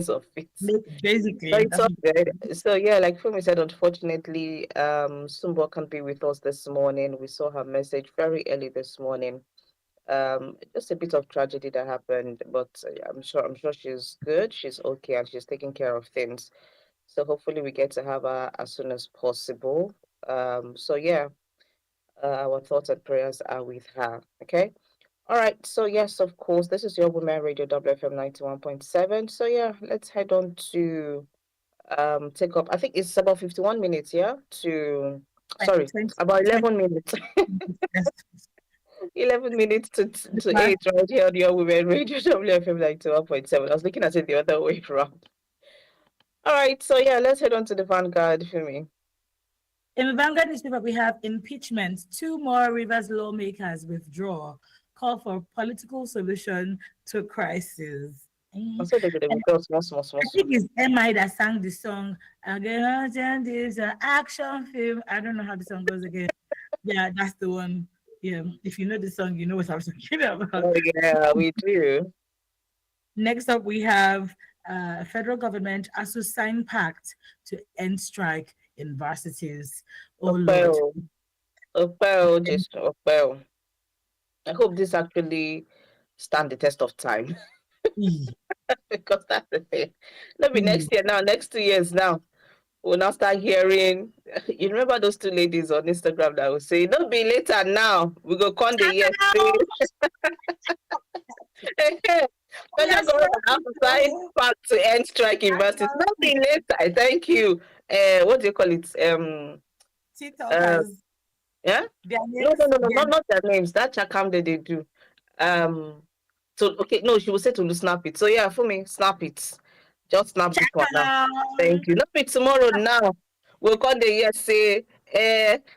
of it. So Basically, it's that's all good. So yeah, like Fumi said, unfortunately, Sumbo can't be with us this morning. We saw her message very early this morning. Just a bit of tragedy that happened, but I'm sure she's good. She's okay, and she's taking care of things. So hopefully we get to have her as soon as possible. So yeah, our thoughts and prayers are with her. Okay. All right. So yes, of course, this is your Women Radio WFM 91.7. So yeah, let's head on to take up. I think it's about 51 minutes, yeah? To like sorry, 20, about 20 11 minutes. yes. 11 minutes to But 8 right here on your Women Radio WFM 91.7. I was looking at it the other way around. All right, so yeah, let's head on to the Vanguard for me. in the Vanguard newspaper, we have impeachment. Two more Rivers lawmakers withdraw. Call for political solution to crisis. I And said they're gonna withdraw small, small, small, I small. think it's MI that sang the song. Again, this an action film. I don't know how the song goes again. Yeah, that's the one. Yeah, if you know the song, you know what I'm talking about. Oh yeah, we do. Next up, we have federal government ASUU sign pact to end strike in varsities. Oh Lord. Opel, Opel, just Opel. I hope this actually stand the test of time. E, Because that's the thing. Maybe e. next year now, next 2 years now, we'll now start hearing. You remember those two ladies on Instagram that will say, "Don't be later now. We go con the year say, federal Yes, government have to sign back to end strike universities. Don't be later. Thank you. What do you call it? Uh, TikTokers, yeah. their No, no, names, no, no, not their names. That chakam that they do. Um, so okay, no, she will say to snap it. So yeah, for me, snap it. Just snap this one now. Chakam. Thank you. Not be tomorrow now. We'll call the year say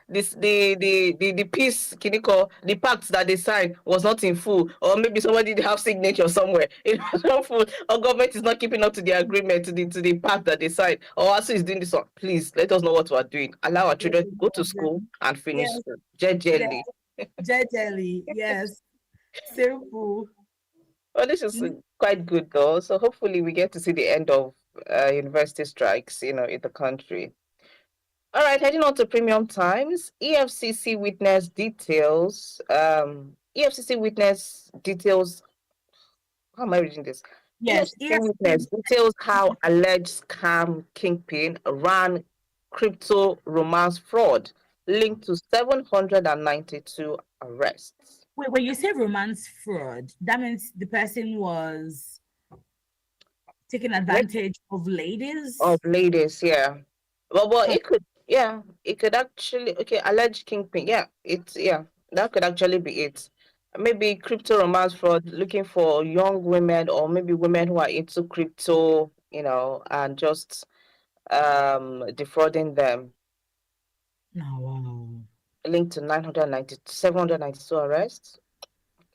this the piece Kiniko, the pact that they signed was not in full, or maybe somebody did have signature somewhere. It was not full, or government is not keeping up to the agreement to the pact that they signed, or also is doing this one. Please let us know what we are doing. Allow our children to go to school and finish Yes, school. yes, Jelly. Jelly, yes, simple. Well, this is Mm, quite good though. So hopefully we get to see the end of university strikes, in the country. All right, heading on to Premium Times. EFCC witness details. How am I reading this? yes, EFCC yes, witness details how alleged scam kingpin ran crypto romance fraud linked to 792 arrests. wait, when you say romance fraud, that means the person was taking advantage of Of ladies. ladies, yeah. Well, So, it could actually, okay, alleged kingpin, yeah, that could actually be it. Maybe crypto romance fraud, looking for young women or maybe women who are into crypto, and just defrauding them. no, wow. Linked to 792 arrests.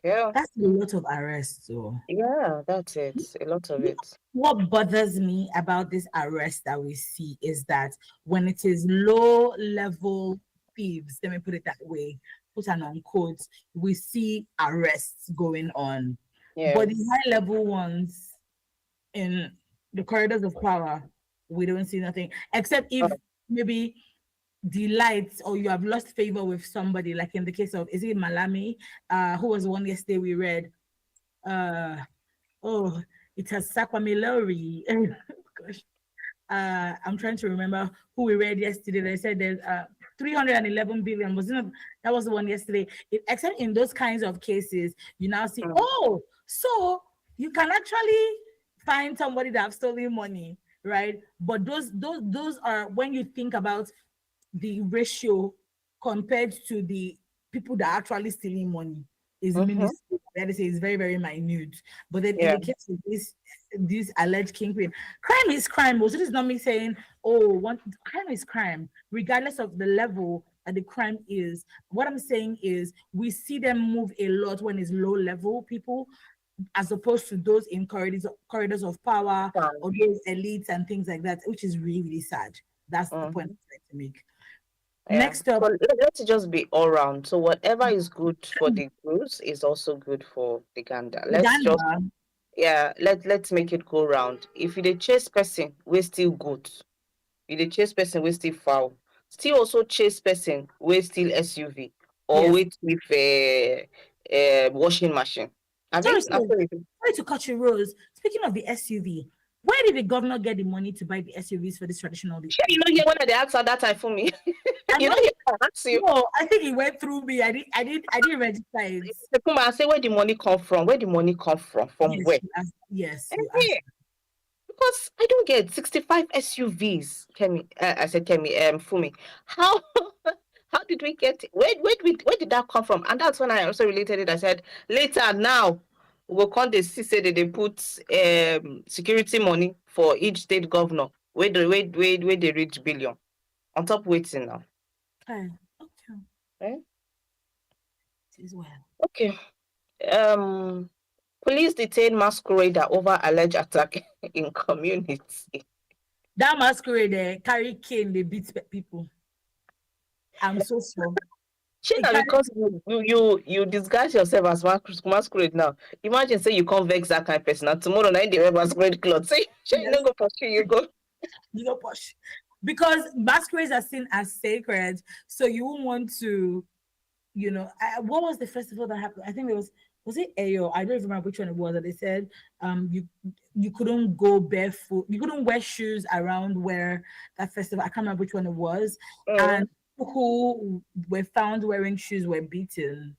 Yeah, That's a lot of arrests, though. yeah, that's it. A lot of it. What bothers me about this arrest that we see is that when it is low level thieves, let me put it that way, put an on quote, we see arrests going on. Yeah. But the high level ones in the corridors of power, we don't see nothing. Except Uh, if maybe the lights or you have lost favor with somebody, like in the case of is it Malami, who was the one yesterday we read. Uh oh, it has Sakwamilori. Gosh. I'm trying to remember who we read yesterday. They said there's 311 billion. Was it not, that was the one yesterday? Except in those kinds of cases, you now see, mm, oh, so you can actually find somebody that have stolen money, right? But those are when you think about the ratio compared to the people that are actually stealing money is mm-hmm, minuscule. That is, it's very, very minute. But then in yeah. the case of this alleged kingpin, crime is crime. So this is not me saying, oh, one crime is crime, regardless of the level that the crime is. What I'm saying is we see them move a lot when it's low level people, as opposed to those in corridors of power or those elites and things like that, which is really, really sad. That's the point Mm-hmm. I'm trying to make. Yeah. Next up, So let's just be all round. So whatever is good for the goose is also good for the gander. Let's just Uganda. Yeah, let's make it go round. If you dey chase person wey still goat, you dey chase person wey still fowl, still also chase person wey still SUV or Yes. wey with washing machine. Sorry, Abi na sorry, so it is. sorry to cut you, Rose. Speaking of the SUV, where did the governor get the money to buy the SUVs for this traditional? Shey you no hear when I dey ask her that time for me? I'm You no not. hear when I ask you? No, I think it went through me. I didn't register it. Come I say where the money come from? Where the money come from? From Yes, where? you asked. Yes, you asked. Eh, because I don't get 65 SUVs. Kemi, I said Kemi, Fumi. How how did we get it? Where did that come from? And that's when I also related it. I said later now we go come dey see say they put security money for each state governor. Where they reach billion on top waiting now. Okay, okay, Eh? it is well. Okay. Um Police detain masquerader over alleged attack in community. That masquerade carry cane, they beat people. I'm so sure. Shey It na carry, because you disguise yourself as masquerade now. Imagine say you come vex that kind person and tomorrow na im dey wear masquerade cloth. Say shey you no yes, go pursue you go. you go push. Because masquerades are seen as sacred, so you won't want to, what was the festival that happened? I think it was it Ayo? I don't even remember which one it was. That they said you couldn't go barefoot, you couldn't wear shoes around where that festival. I can't remember which one it was, and Mm, people who were found wearing shoes were beaten.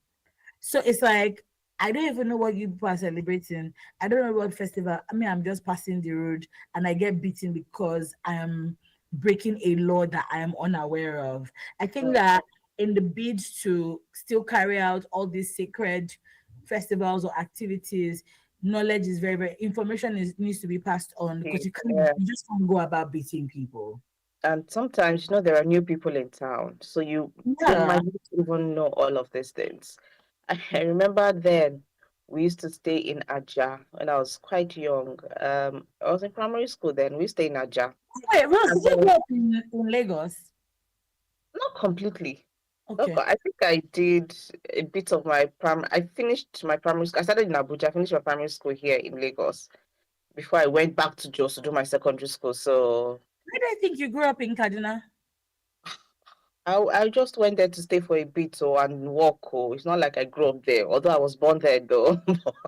So it's like I don't even know what you people are celebrating. I don't know what festival. I mean, I'm just passing the road and I get beaten because I am breaking a law that I am unaware of. I think mm, that in the bid to still carry out all these sacred festivals or activities, knowledge is very, very information is needs to be passed on because yeah. you just can't go about beating people. And sometimes there are new people in town, so they Yeah. might not even know all of these things. I remember then we used to stay in Aja when I was quite young. I was in primary school then. We stay in Aja. Wait, Rose, And did you then grow up in Lagos? not completely. Okay. I think I did a bit of my I finished my primary school. I started in Abuja, I finished my primary school here in Lagos before I went back to Jos to do my secondary school. So Where do I think you grew up in Kaduna? I just went there to stay for a bit and work. It's not like I grew up there, although I was born there though.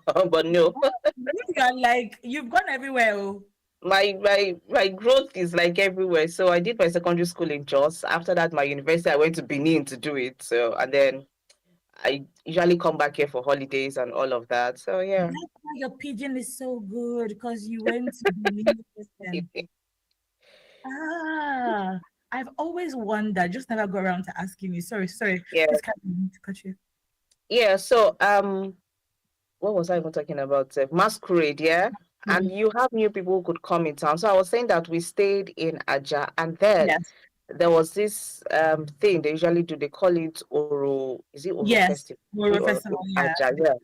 But no, You are like you've gone everywhere. Oh. my growth is like everywhere. So I did my secondary school in Jos. After that, my university I went to Benin to do it. So and then I usually come back here for holidays and all of that. So yeah. That's why your pigeon is so good because you went to the person. Ah, I've always wondered, just never got around to asking you. Sorry, sorry. Yeah. Please cut me to cut you. Yeah. So what was I even talking about? Masquerade, yeah. And Mhm. you have new people who could come in town. So I was saying that we stayed in Aja, and then Yes. there was this thing they usually do. They call it Oro. Is it Oro Yes. Festival? We're a Or festival, in yeah. Aja, yeah,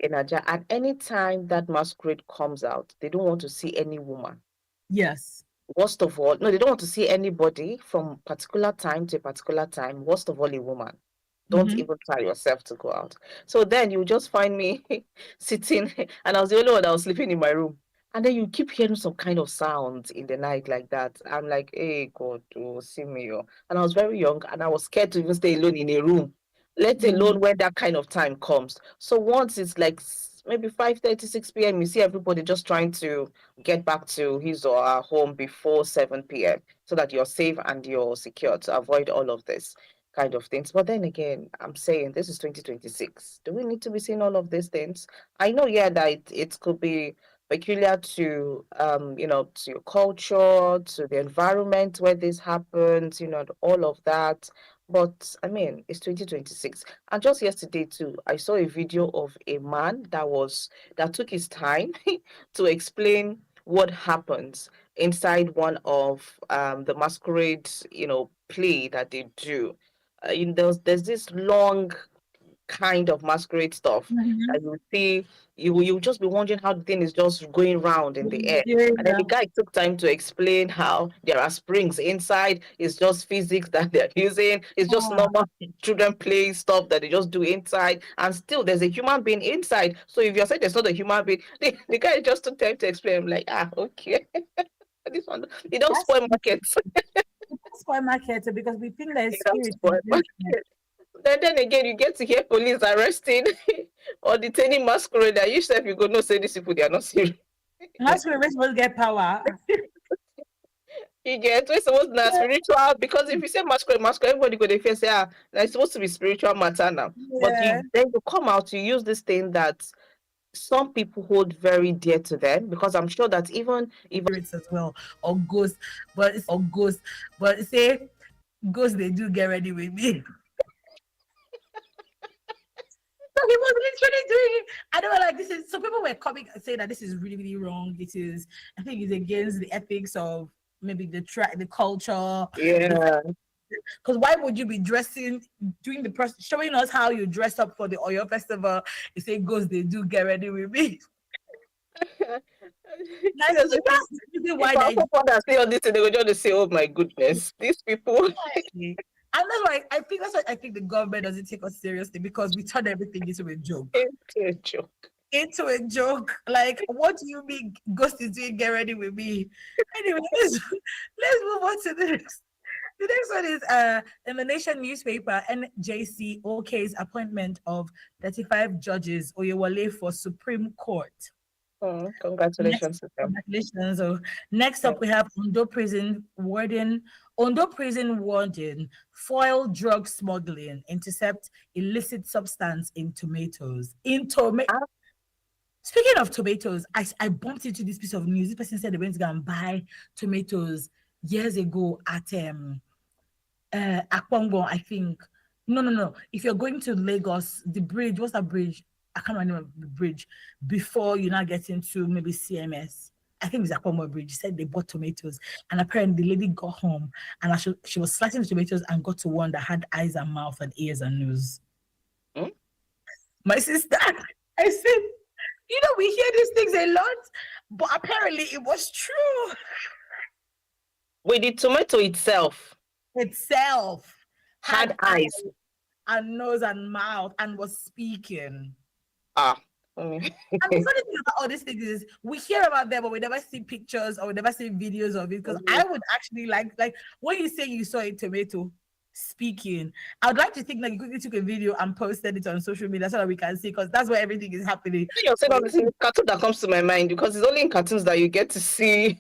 in Aja. And anytime that masquerade comes out, they don't want to see any woman. Yes. Worst of all, no, they don't want to see anybody from particular time to a particular time. Worst of all, a woman. Don't Mm-hmm. even try yourself to go out. So then you just find me sitting, and I was the only one that was sleeping in my room. And then you keep hearing some kind of sounds in the night like that. I'm like, hey, God, oh, see me. Oh. And I was very young, and I was scared to even stay alone in a room, let alone when that kind of time comes. So once it's like maybe 5:36 p.m., you see everybody just trying to get back to his or her home before 7 p.m. so that you're safe and you're secure to avoid all of this kind of things. But then again, I'm saying this is 2026. Do we need to be seeing all of these things? I know, yeah, that it could be peculiar to to your culture, to the environment where this happens, all of that. But I mean, it's 2026. And just yesterday too, I saw a video of a man that took his time to explain what happens inside one of the masquerade, play that they do. There's this long kind of masquerade stuff that Mhm. you see. You just be wondering how the thing is just going round in the air. And then the Yeah. guy took time to explain how there are springs inside. It's just physics that they're using. It's just Oh, normal children playing stuff that they just do inside. And still, there's a human being inside. So if you're saying there's not a human being, the guy just took time to explain. I'm like, okay. This one, you don't that's spoil markets. that's why market because we think there's You don't spirit in spoil this. markets. Then again, you get to hear police arresting or detaining masquerade. You yourself, you go, no, say these people, they are not serious. That's where we're supposed to get power. You get we're supposed to spiritual because if you say masquerade, everybody go they first say, now it's supposed to be spiritual matter now. But Yeah. you come out, you use this thing that some people hold very dear to them because I'm sure that even Spirits as well, or ghosts, but say ghosts they do get ready with me. So he was literally doing it. I don't know, like this is so people were coming and saying that this is really, really wrong. It is, I think it's against the ethics of maybe the culture, the yeah. because why would you be dressing doing the person showing us how you dress up for the Oyo festival? You say ghosts they do get ready with me. Like Yes, that's the reason if why our they forefathers say all this, they will just say, "Oh my goodness, these people." and that's why I think that's why I think the government doesn't take us seriously because we turn everything into a joke. It's a joke. Into a joke. Like, what do you mean Ghost is doing get ready with me? Anyway, let's move on to the next. The next one is in the Nation newspaper, NJC OK's appointment of 35 judges Oyewale for Supreme Court. Next, Congratulations to them. congratulations. So next Yeah. up, we have Ondo prison warden, foil drug smuggling, intercept illicit substance in tomatoes. Ah, Speaking of tomatoes, I bumped into this piece of news. This person said they went to go and buy tomatoes years ago at Akpongo, I think. No, no, no. If you're going to Lagos, the bridge, what's that bridge? I can't remember the bridge before you now get into maybe CMS. I think it's Akpongo Bridge. She said they bought tomatoes, and apparently the lady got home and she was slicing the tomatoes and got to one that had eyes and mouth and ears and nose. hmm? My sister, I said, we hear these things a lot, but apparently it was true With the tomato itself itself. had Had eyes. and nose and mouth and was speaking. Ah, mm. And the funny thing about all these things is we hear about them, but we never see pictures or we never see videos of it. Because I would actually like when you say you saw a tomato speaking, I would like to think that you quickly took a video and posted it on social media so that we can see because that's where everything is happening. You're saying But all this in cartoon that comes to my mind because it's only in cartoons that you get to see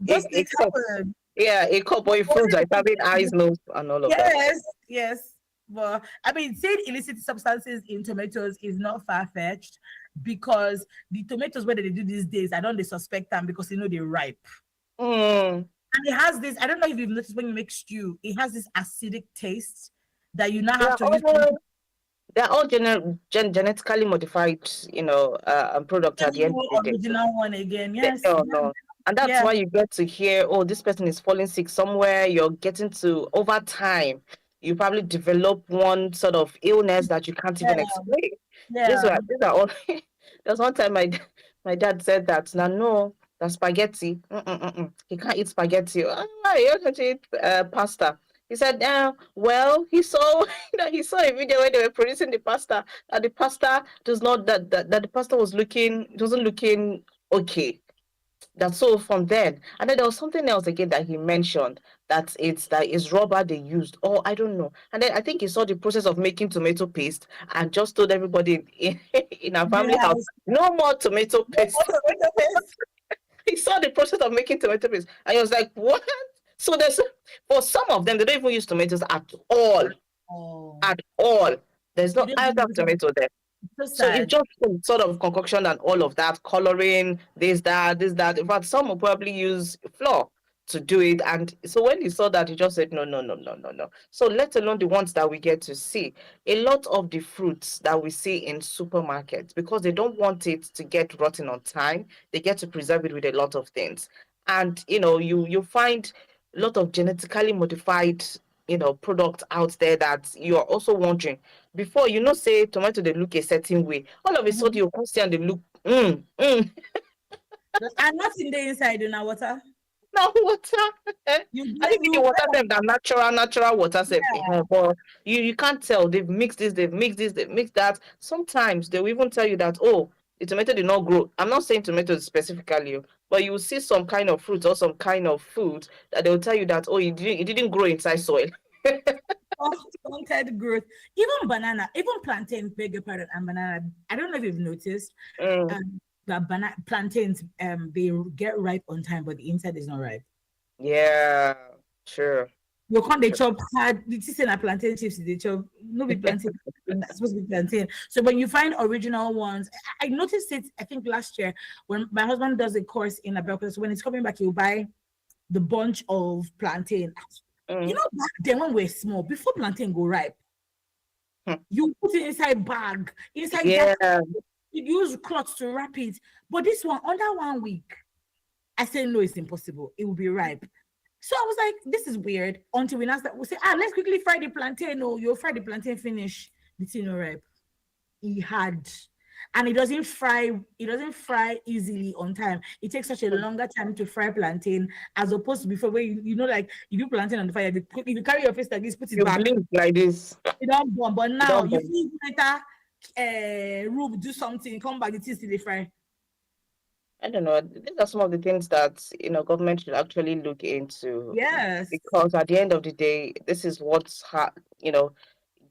those a things cup. happen. Yeah, a cup or a fruit that is having eyes, nose, and all of that. Yes, yes. But I mean, saying illicit substances in tomatoes is not far fetched because the tomatoes where they do these days, I don't they suspect them because they're ripe. Mm. And it has this, I don't know if you've noticed when you make stew, it has this acidic taste that you now They have are to use all they are all genetically modified, product at the end of new the day. original one again. Yes, No, no. And that's yeah, why you get to hear, oh, this person is falling sick somewhere. You're getting to, over time, you probably develop one sort of illness that you can't yeah, even explain. yeah. These are all. There's one time my dad said that, now, no, that's spaghetti. He can't eat spaghetti. Why? You can't eat pasta. He said, well, he saw he saw a video where they were producing the pasta, that the pasta does not, that the pasta wasn't looking okay. That's so from then. And then there was something else again that he mentioned that is rubber they used. Oh, I don't know. And then I think he saw the process of making tomato paste and just told everybody in our family house, Yes. no more tomato paste. Tomato paste. He saw the process of making tomato paste and he was like, what? So there's for some of them, they don't even use tomatoes at all. Oh, At all. There's you no don't either believe it. tomato there. It's so So it's sad. just some sort of concoction and all of that, coloring, this, that. In fact, some will probably use flour to do it. And so when he saw that, he just said, no, no, no, no, no, no. So let alone the ones that we get to see. A lot of the fruits that we see in supermarkets, because they don't want it to get rotten on time, they get to preserve it with a lot of things. And you find a lot of genetically modified products out there that you are also wondering. Before, say tomato they look a certain way. All of a sudden Mhm. you come see and they look And not in the inside in our water. now water. You I blame think the you water them that natural water safe. yeah. But you can't tell. They've mixed this, they've mixed this, they've mixed that. Sometimes they will even tell you that, oh, the tomato did not grow. I'm not saying tomatoes specifically, but you will see some kind of fruit or some kind of food that they will tell you that, oh, it didn't grow inside soil. Stunted growth. Even banana, even plantain, beg your pardon, and banana. I don't know if you've noticed Mm, that plantains they get ripe on time, but the inside is not ripe. yeah, sure, You can't they sure. chop hard. The say na plantain chips they chop. No be plantain. It's supposed to be plantain. So when you find original ones, I noticed it. I think last year when my husband does a course in Abuja, so when he's coming back, he'll buy the bunch of plantain. You Mm, know, back then when we're small, before plantain go ripe, hmm. you put it inside bag, inside that. Yeah, You use cloths to wrap it. But this one, under 1 week, I said no, it's impossible. It will be ripe. So I was like, this is weird. Until we announced that we say, let's quickly fry the plantain. Oh, you'll fry the plantain finish. The thing no ripe. He had. And it doesn't fry easily on time. It takes such a longer time to fry plantain as opposed to before where like you do plantain on the fire, you carry your face like this, put it you back, blink like this. it don't burn. But You now don't you burn. feel later rube, do something, come back, the thing still dey fry. I don't know. These are some of the things that government should actually look into, Yes. because at the end of the day, this is what's you know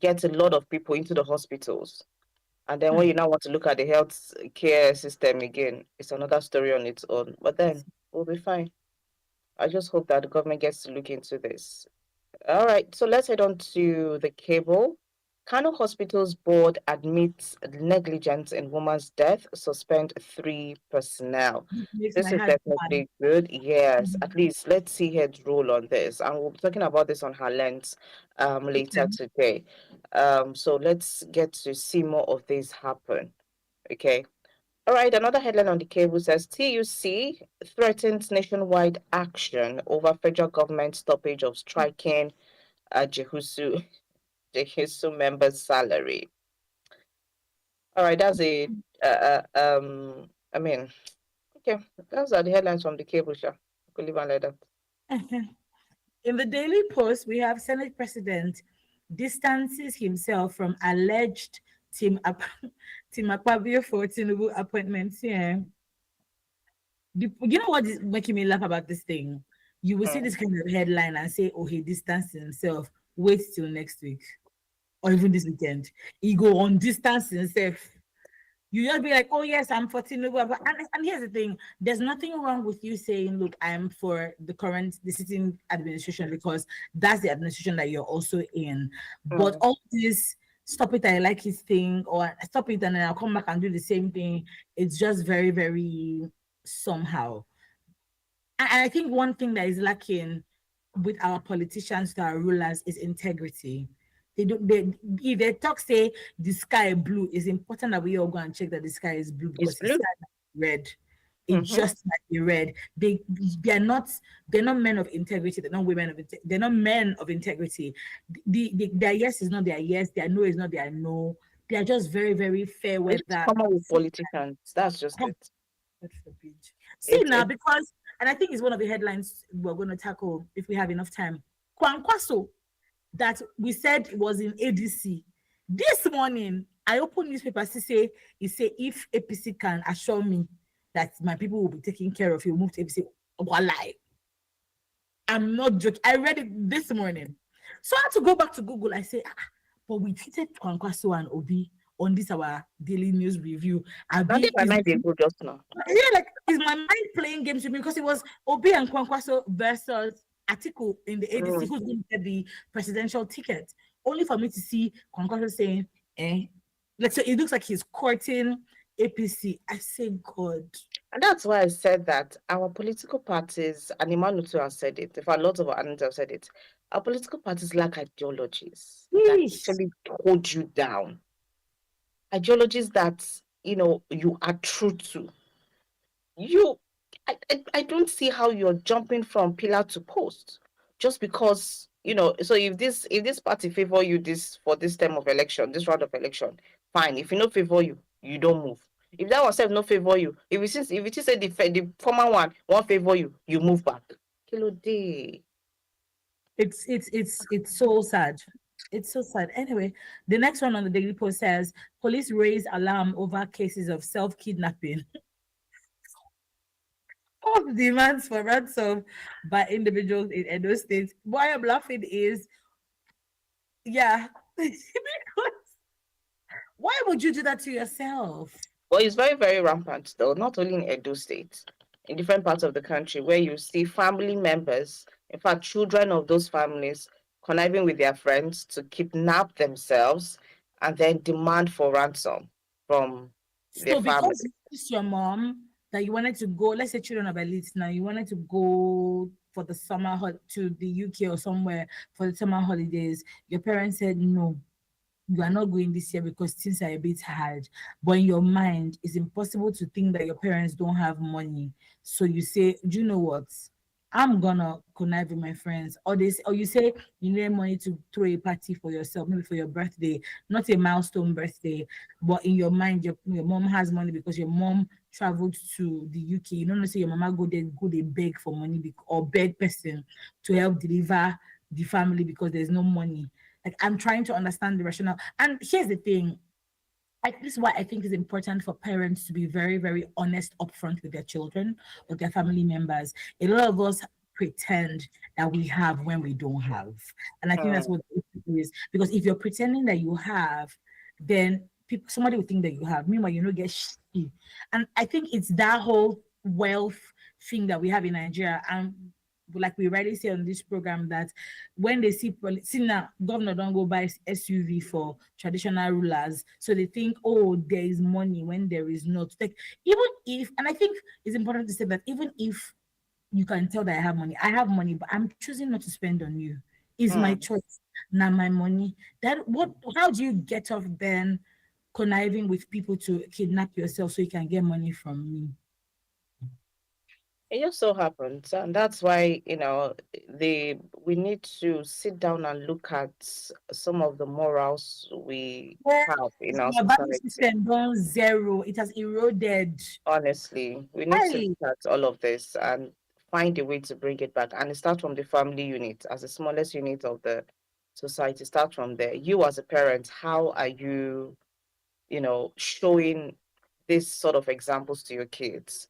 gets a lot of people into the hospitals. And then when Hmm. you now want to look at the health care system again, it's another story on its own. But then we'll be fine. I just hope that the government gets to look into this. All right, so let's head on to the cable. Kano Hospital's board admits negligence in woman's death, suspend three personnel. This makes This my is heart mad. definitely good. Yes, Mhm. at least let's see heads roll on this. And we'll be talking about this on her lens later Okay. today. So let's get to see more of this happen. Okay. All right, another headline on the cable says TUC threatens nationwide action over federal government stoppage of striking Jehusu members' salary. All right, that's a I mean, okay, those are the headlines from the cable show. Could leave and like that. In the Daily Post, we have Senate President distances himself from alleged Team Team Akpabio for Tinubu appointments. Yeah. You know what is making me laugh about this thing? You will see Hmm. this kind of headline and say, oh, he distanced himself. Wait till next week or even this weekend. He go on distance himself. You just be like, oh yes, I'm for Tinubu. And here's the thing: there's nothing wrong with you saying, look, I'm for the sitting administration because that's the administration that you're also in. But Hmm. all this stop it, I like his thing, or stop it and then I'll come back and do the same thing. It's just very, very somehow. And I think one thing that is lacking with our politicians, to our rulers, is integrity. They don't. If they talk say the sky blue, it's important that we all go and check that the sky is blue It's because it's blue. red. It's Mm-hmm. just like the red. They're not men of integrity. They're not women of they're not men of integrity. Their yes is not their yes. Their no is not their no. They are just very very fair It's just weather. common with politicians. That's just it. God forbid. See It now, it because and I think it's one of the headlines we're going to tackle if we have enough time. Kwankwaso, that we said was in ADC. This morning, I opened newspaper to say it say if APC can assure me that my people will be taken care of, he'll move to APC. Walai. I'm not joking. I read it this morning. So I had to go back to Google. I say, but we tweeted Kwankwaso and Obi on this our daily news review. now Abi did my is mind they go just now. yeah, like is my mind playing games with me because it was Obi and Kwankwaso versus Atiku in the ADC Mm. who's going to get the presidential ticket. Only for me to see Kwankwaso saying, like so it looks like he's courting APC. I say God. And that's why I said that our political parties, and Imanutu has said it, in fact, lots of our analysts have said it, our political parties lack ideologies that Yeesh. actually hold you down. Ideologies that, you are true to. You, I don't see how you're jumping from pillar to post just because So if this party favor you this for this term of election, this round of election, fine. If you no favor you, you don't move. If that one self no favor you, if it is say the former one won't favor you, you move back. Kilo day. It's so sad. It's so sad. Anyway, the next one on the Daily Post says police raise alarm over cases of self-kidnapping. Of demands for ransom by individuals in Edo State. Why I'm laughing is, yeah, because why would you do that to yourself? But it's very, very rampant though, not only in Edo State, in different parts of the country where you see family members, in fact, children of those families conniving with their friends to kidnap themselves and then demand for ransom from their So because family. you miss your mom that you wanted to go, let's say children of elites now, you wanted to go for the to the UK or somewhere for the summer holidays, your parents said no, you are not going this year because things are a bit hard. But in your mind, it's impossible to think that your parents don't have money. So you say, do you know what? I'm gonna connive with my friends. Or you say you need money to throw a party for yourself, maybe for your birthday, not a milestone birthday, but in your mind, your mom has money because your mom traveled to the UK. You don't know, say your mama go they beg for money or beg person to help deliver the family because there's no money. Like I'm trying to understand the rationale. And here's the thing. This is why I think it's important for parents to be very, very honest upfront with their children, with their family members. A lot of us pretend that we have when we don't have. And I think that's Hmm. what the issue is. Because if you're pretending that you have, then somebody will think that you have. Meanwhile, you don't get shit. And I think it's that whole wealth thing that we have in Nigeria. And like we already say on this program, that when they see now, governor don't go buy SUV for traditional rulers, so they think, oh, there is money when there is not. Like even if, and I think it's important to say that even if you can tell that I have money, but I'm choosing not to spend on you. Is my Hmm. choice, not my money. That what? How do you get off then conniving with people to kidnap yourself so you can get money from me? It just so happens, and that's why we need to sit down and look at some of the morals we Yeah, have in our your value society. system gone zero. It has eroded. Honestly, we need to Hey, look at all of this and find a way to bring it back. And it starts from the family unit as the smallest unit of the society. Start from there. You as a parent, how are you, showing this sort of examples to your kids?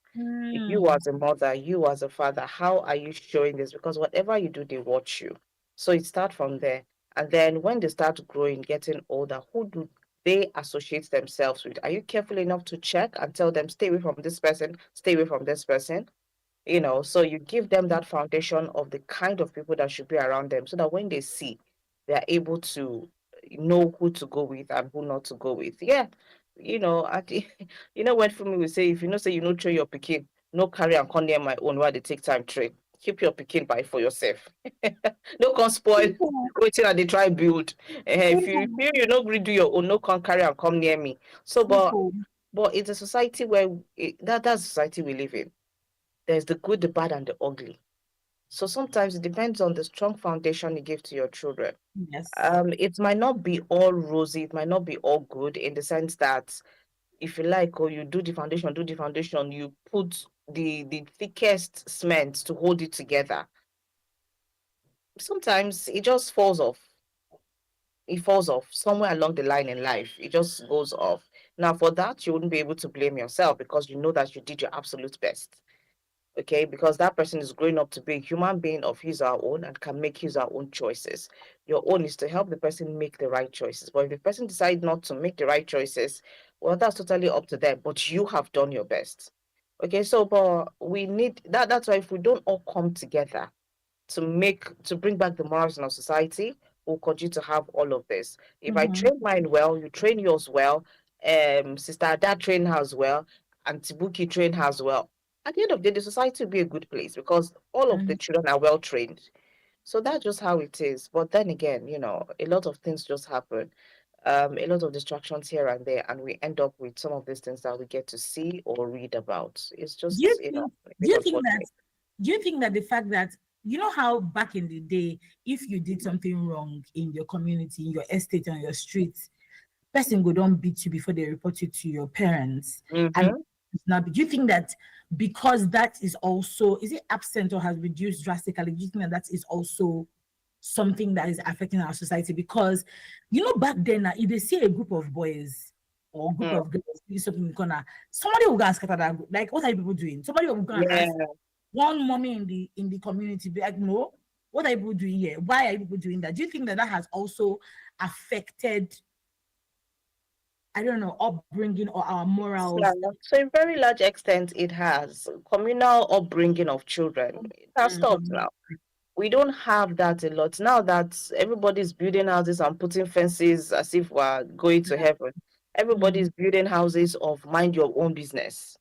You mm, as a mother, you as a father, how are you showing this? Because whatever you do, they watch you. So it starts from there. And then when they start growing, getting older, who do they associate themselves with? Are you careful enough to check and tell them, stay away from this person, stay away from this person? So you give them that foundation of the kind of people that should be around them so that when they see, they're able to know who to go with and who not to go with. Yeah. When for me we say, if say train your pikin, no carry and come near my own while they take time train. Keep your pikin by for yourself. No can spoil simple, waiting and they try build. If you simple, feel you no gree do your own, no can carry and come near me. So simple. but it's a society where that's the society we live in. There's the good, the bad, and the ugly. So sometimes it depends on the strong foundation you give to your children. Yes. It might not be all rosy, it might not be all good in the sense that if you like, or you do the foundation, you put the thickest cement to hold it together. Sometimes it just falls off. It falls off somewhere along the line in life. It just goes off. Now, for that, you wouldn't be able to blame yourself because you know that you did your absolute best. Okay, because that person is growing up to be a human being of his or her own and can make his or her own choices. Your own is to help the person make the right choices. But if the person decides not to make the right choices, well, that's totally up to them. But you have done your best. Okay, so but we need that. That's why if we don't all come together to bring back the morals in our society, we'll continue to have all of this. If I Mm-hmm. train mine well, you train yours well, sister dad train hers well, and Tibuki train hers well. At the end of the day, the society will be a good place because all of the children are well trained. So that's just how it is. But then again, a lot of things just happen. A lot of distractions here and there, and we end up with some of these things that we get to see or read about. It's Do you just, think? a Do bit you think that? unfortunate. Do you think that the fact that you know how back in the day, if you did something wrong in your community, in your estate, on your street, person go don't beat you before they report you to your parents. And Mm-hmm. it's not. Do you think that because that is also, is it absent or has reduced drastically? Do you think that that is also something that is affecting our society? Because back then, if they see a group of boys or a group Mm. of girls doing something in the corner, somebody will go and scatter that group. Like, what are you people doing? Somebody will go and ask Yeah. one mommy in the community, be like, no, what are you people doing here? Why are you people doing that? Do you think that that has also affected, I don't know, upbringing or our Yeah. morals? So, in very large extent, it has communal upbringing of children. It has stopped now. We don't have that a lot now that everybody's building houses and putting fences as if we're going to heaven. Mm, Everybody's building houses of mind your own business.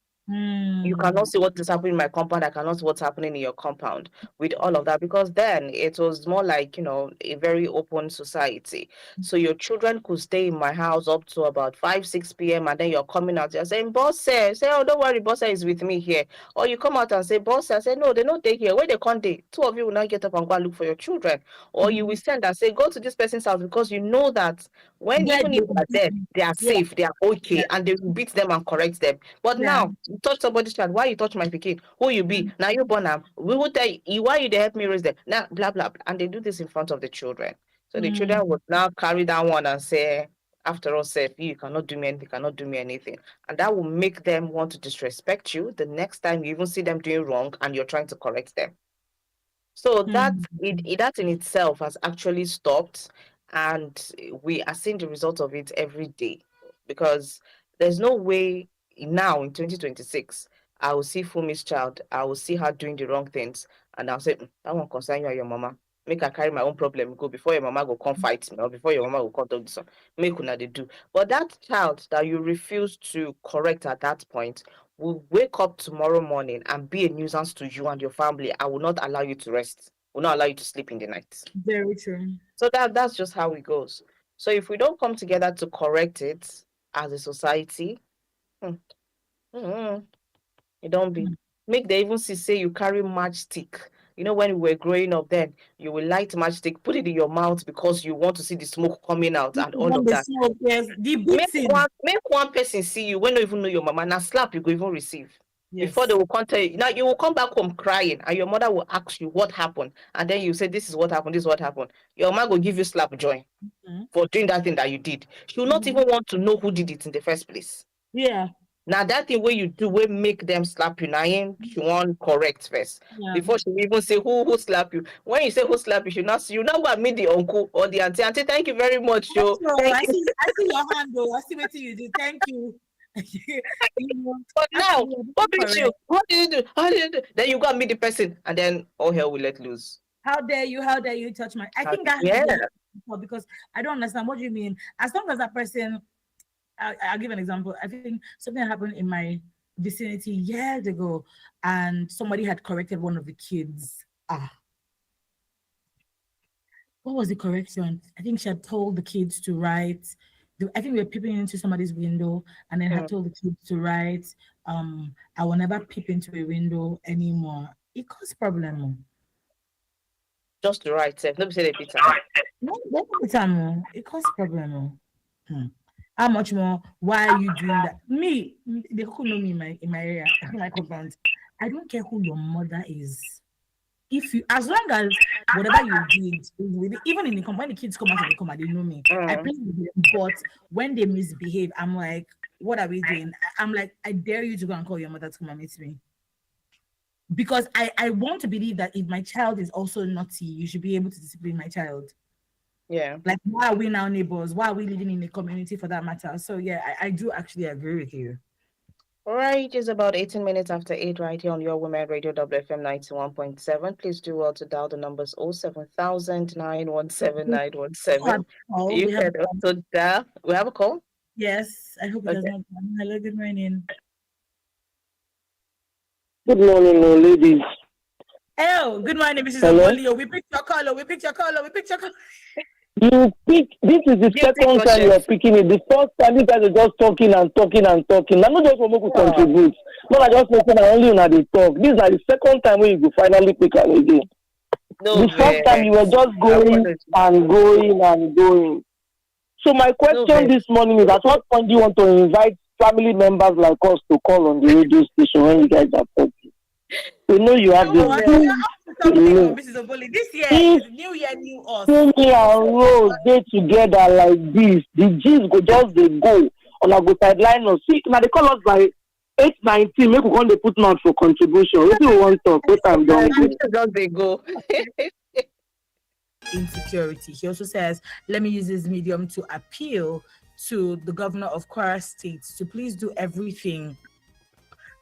You cannot mm, see what is happening in my compound. I cannot see what's happening in your compound with all of that because then it was more like, a very open society. So your children could stay in my house up to about 5, 6 p.m. and then you're coming out, you're saying, Boss, say, oh, don't worry, Boss is with me here. Or you come out and say, Boss, I say, no, they don't take here. Where they can't they? Two of you will not get up and go and look for your children. Or you will mhm. send and say, go to this person's house because you know that when There even they if will they're beat there, you. they are Yeah, safe, they are yeah, okay, and they will beat them and correct them. But yeah. now, you touch somebody's child, why you touch my pikin? Who you be? Now you born am. We will tell you why you they help me raise them. Now, blah, blah, blah. And they do this in front of the children. So the children Mm, would now carry that one and say, after all, safe, you cannot do me anything, cannot do me anything. And that will make them want to disrespect you the next time you even see them doing wrong and you're trying to correct them. So that in itself has actually stopped, and we are seeing the result of it every day. Because there's no way now in 2026, I will see Fumi's child, I will see her doing the wrong things, and I'll say, that won't concern you and your mama. Make her carry my own problem, go before your mama go come fight me, or before your mama will come do this one. Make una they do. But that child that you refuse to correct at that point will wake up tomorrow morning and be a nuisance to you and your family. I will not allow you to rest. Will not allow you to sleep in the night. very true. So that's just how it goes. So if we don't come together to correct it as a society, hmm, hmm, it don't be. Make they even see say you carry matchstick. When we were growing up, then you will light matchstick, put it in your mouth because you want to see the smoke coming out and all When of they that. smoke, yes, the Make beating. one person see you when you even know your mama. Now slap you go even receive. Before they Yes. will come tell you. Now you will come back home crying, and your mother will ask you what happened, and then you say this is what happened, this is what happened. Your mother will give you slap joy Mhm. for doing that thing that you did. She will not Mhm. even want to know who did it in the first place. Yeah, Now that thing where you do will make them slap you. Now she want correct first yeah. before she will even say who slap you. When you say who slap you, you now go and meet the uncle or the auntie. Auntie, thank you very much, yo. So Thank I you. see, I see your hand though. I see what you do. Thank you. you know, But now, actually, you're what very did you? correct. What did you do? How did you do? Then you go and meet the person, and then all hell will let loose. How dare you? How dare you touch my? I think that Yeah, happened before because I don't understand what do you mean. As long as that person, I'll give an example. I think something happened in my vicinity years ago, and somebody had corrected one of the kids. What was the correction? I think she had told the kids to write. I think we were peeping into somebody's window and then had mm, told the kids to write, I will never peep into a window anymore. It caused problem. just the right self. Nobody say they beat am. No, that's not the time. It caused problem. Hmm. How much more? Why are you doing that? Me, they could know me in my area, in my compound. I don't care who your mother is. If you, as long as whatever you did even in the when the kids come out of the coma, they know me. I Mm, play with them, but when they misbehave, I'm like, what are we doing? I'm like, I dare you to go and call your mother to come and meet me. Because I want to believe that if my child is also naughty, you should be able to discipline my child. yeah. Like, why are we now neighbors? Why are we living in a community for that matter? So yeah, I do actually agree with you. All right, it's about 18 minutes after 8 right here on your Women Radio WFM 91.7. Please do well to dial the numbers 07000 Oh, You we have can also dial. We have a call. yes. I hope it does Okay. not. Hello, good morning. Good morning, ladies. Oh, good morning, Mrs. Hello. Obolio. We picked your color. We picked your color. We picked your color. You pick. This is the Guilty second time you are conscience. picking it. The first time you guys are just talking and talking and talking. I'm not just want to Oh, contribute. No, I just listen and only when they talk. This is like the second time when you go finally pick am again. No The first time you were vex. just going Apology. and going and going. So my No question vex. this morning is: at what point do you want to invite family members like us to call on the radio station when you guys are talking? We know you have Oh, this No I vex. think big you're up to something, delay. Mrs. Oboli. This year If is New Year, New Us. Kumi We go and for Rose dey together like this, the G's go just dey go. Una go sideline us. See, na dey call us by 8:19. Make we come dey put mouth for contribution. Wetin we wan talk? What time don The go? just they go. insecurity. He also says, let me use this medium to appeal to the governor of Kwara State to please do everything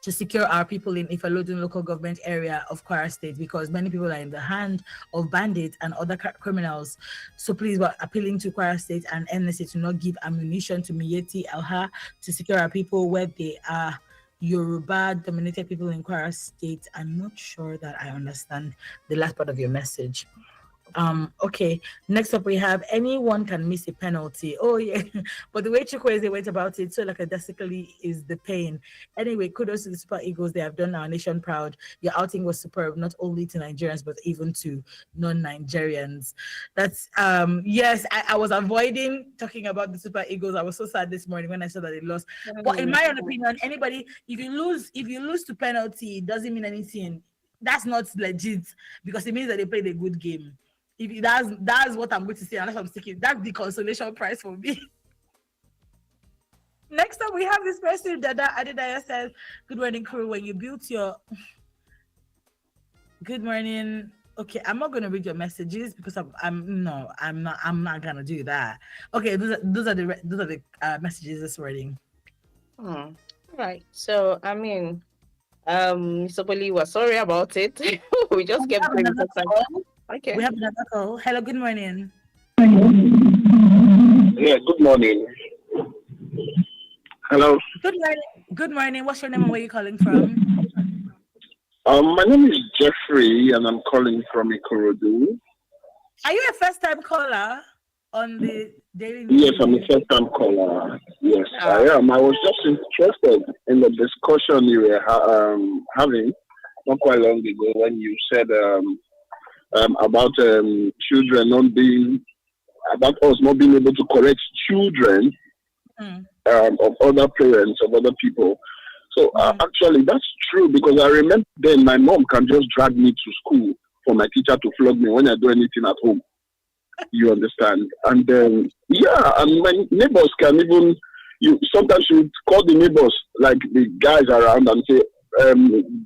to secure our people in Ifalodun local government area of Kwara State, because many people are in the hand of bandits and other criminals. So please, we're appealing to Kwara State and NSA to not give ammunition to Miyetti Alha to secure our people where they are. Yoruba dominated people in Kwara State. I'm not sure that I understand the last part of your message. Okay, next up we have anyone can miss a penalty. Oh yeah, but the way Chukwueze went about it so lackadaisically is the pain. Anyway, kudos to the Super Eagles. They have done our nation proud. Your outing was superb, not only to Nigerians but even to non-Nigerians. That's yes, I was avoiding talking about the Super Eagles. I was so sad this morning when I saw that they lost. But in my own opinion, anybody, if you lose to penalty, it doesn't mean anything. That's not legit, because it means that they played a good game. If that's what I'm going to say, unless I'm sticking, that's the consolation prize for me. Next up, we have this person, Dada Adidaya says, "Good morning, crew. When you built your good morning." Okay, I'm not gonna read your messages because I'm not gonna do that. Okay, those are the messages this morning. All right. So I mean, Soboli was sorry about it. We just We kept have going another because like, call. okay. We have another call. Hello, good morning. Yeah, good morning. Hello. Good morning. Good morning. What's your name and where you calling from? My name is Jeffrey, and I'm calling from Ikorodu. Are you a first time caller on the Daily Yes, News? I'm a first-time caller. Yes, I Uh, am. I was just interested in the discussion you were having not quite long ago when you said about children not being about us not being able to correct children Mm. of other parents of other people. So Mm. actually, that's true because I remember then my mom can just drag me to school for my teacher to flog me when I do anything at home. You understand? And then yeah, and my neighbors can even you sometimes you call the neighbors like the guys around and say,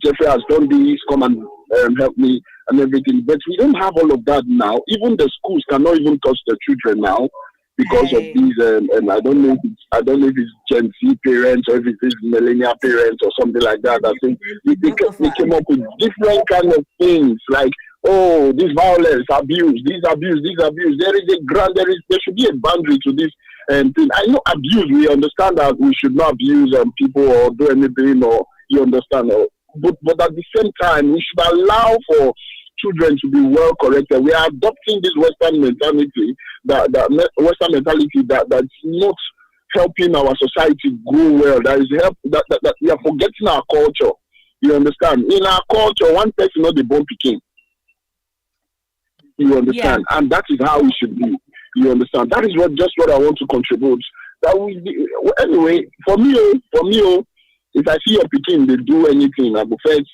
Jeffrey has done this, come and help me and everything. But we don't have all of that now. Even the schools cannot even touch the children now because of Hey, these. And I don't know if it's Gen Z parents or if it's millennial parents or something like that. I think both of they us. came up with different kind of things like, oh, this violence, abuse, this abuse, this abuse. There should be a boundary to this thing. I know abuse. We understand that we should not abuse people or do anything, or you understand. But at the same time, we should allow for children to be well corrected. We are adopting this Western mentality, that Western mentality that's not helping our society grow well. That is that we are forgetting our culture. You understand? In our culture, one person not the born picking. You Yeah. understand? And that is how it should be. You understand? That is what I want to contribute. That we anyway, for me, if I see a Peking they do anything, I go first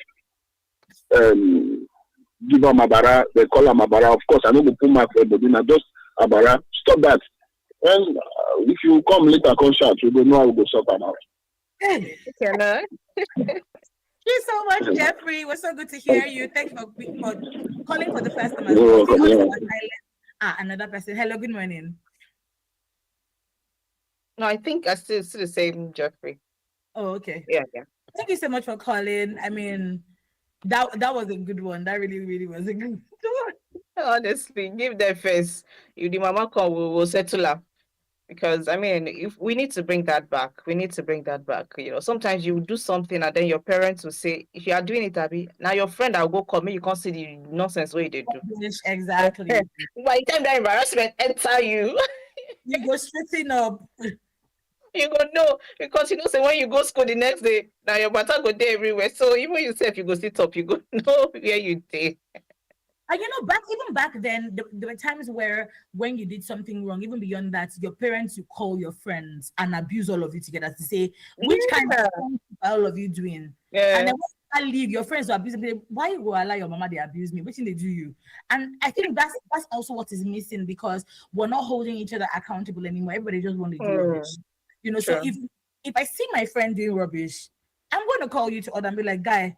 give them Abara, they call them Abara. Of course, I know go put my friend, but I just Abara. Stop that. And if you come later, come shout, we go know how we go sort them out. Thank can I? you so much, Jeffrey. It was so good to hear you. Thank you for calling for the first time as You're well. welcome, Still on yeah. our silent. Another person. Hello, good morning. No, I think I still the same, Jeffrey. Oh, okay. Yeah, yeah. Thank you so much for calling. I mean, that was a good one. That really, really was a good one. Honestly, give them face. If the mama come, we'll settle her. Because I mean, if we need to bring that back, we need to bring that back. You know, sometimes you do something and then your parents will say, if you are doing it, Abby, now your friend will go come, you can't see the nonsense what they do. Exactly. By the time that embarrassment enter you, You go straighten up. you go know because you know say when you go school the next day, now your matter go there everywhere. So even yourself, you go sit up, you go know where you did. And even back then, there were times where when you did something wrong, even beyond that, your parents, you call your friends and abuse all of you together to say, which kind of Yeah. thing are all of you doing? And Yeah. then when I leave, your friends will abuse me. Why you go allow your mama they abuse me? Which thing they do you? And I think that's also what is missing because we're not holding each other accountable anymore. Everybody just want to do rubbish. Mm, So true. if I see my friend doing rubbish, I'm gonna call you to order and be like, guy,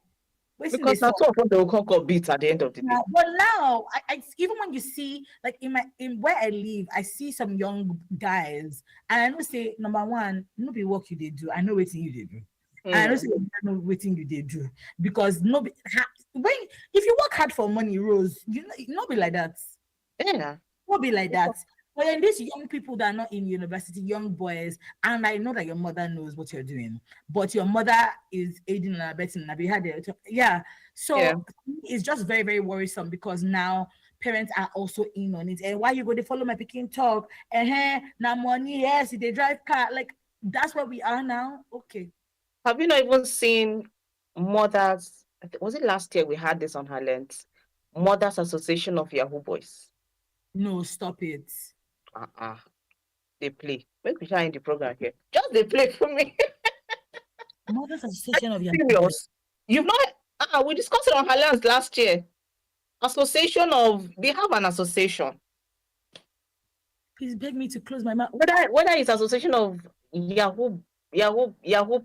waiting Because this now two of them they will come beat at the end of the day. but now, I even when you see like in where I live, I see some young guys, and I know say number one, no be work you they do. I know what you they do. And I know Mm. say I know what you they do because when if you work hard for money, Rose, you not be like that. Yeah. Not be like that. But then these young people that are not in university, young boys, and I know that your mother knows what you're doing, but your mother is aiding and abetting. And have you had it? Yeah. Yeah. So it's just very, very worrisome because now parents are also in on it. And why you go to follow my picking talk? Now money, yes, they drive car. Like that's where we are now. Okay. Have you not even seen mothers? Was it last year we had this on her lens? Mothers Association of Yahoo Boys. No, stop it. Uh-uh. They play. Maybe we try in the program here. Just they play for me. Mothers Association of Young Boys. Serious. You've not we discussed it on her lens last year. Association of they have an association. Please beg me to close my mouth. Whether it's association of Yahoo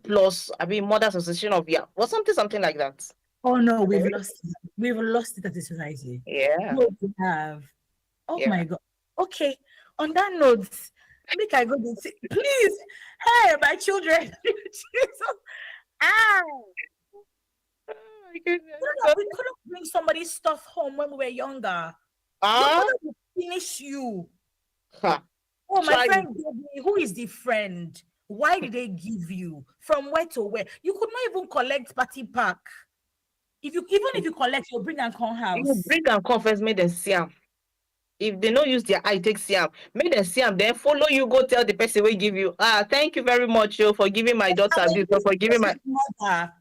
Plus, I mean Mothers Association of Yahoo or something like that. Oh no, we've lost it. We've lost it as a society. Yeah. No, we have. Oh Yeah. my god. Okay. On that note, make I go to please. Hey, my children. Jesus. Ow. Oh my goodness. We couldn't bring somebody's stuff home when we were younger. Your Ah, mother will finish you. ha. Oh, my Try friend gave me. Who is the friend? Why did they give you? From where to where? You could not even collect party pack. Even if you collect, you'll bring and come you house. bring and confess, make them see am. If they don't use their eye, take see am. Make them see am, then follow you, go tell the person we give you. Thank you very much, for giving my daughter And this, or this for giving my person's mother.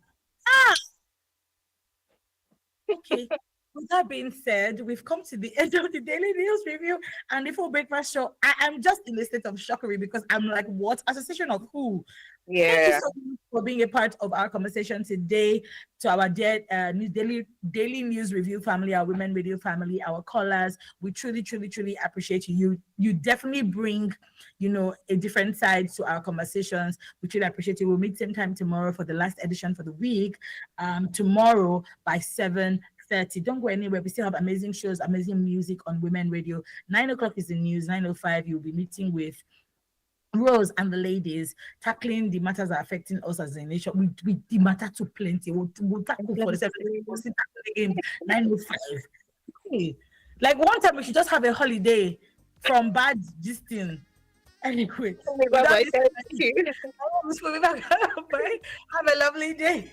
Okay. With that being said, we've come to the end of the daily news review and the full breakfast show. I am just in a state of shockery because I'm like, what? Association of who? Thank you yeah. so much for being a part of our conversation today. To our dear daily news review family, our women radio family, our callers, we truly, truly, truly appreciate you. You definitely bring, a different side to our conversations. We truly appreciate you. We'll meet same time tomorrow for the last edition for the week. Tomorrow by 7:30. Don't go anywhere. We still have amazing shows, amazing music on Women Radio. 9 o'clock is the news. 9:05, you'll be meeting with Rose and the ladies tackling the matters that are affecting us as a nation. We the matter too plenty. We'll tackle for the 7. We'll sit again 9:05. Hey, like one time we should just have a holiday from bad gisting. Anyway, Bye without bye. this, Thank you. bye. Have a lovely day.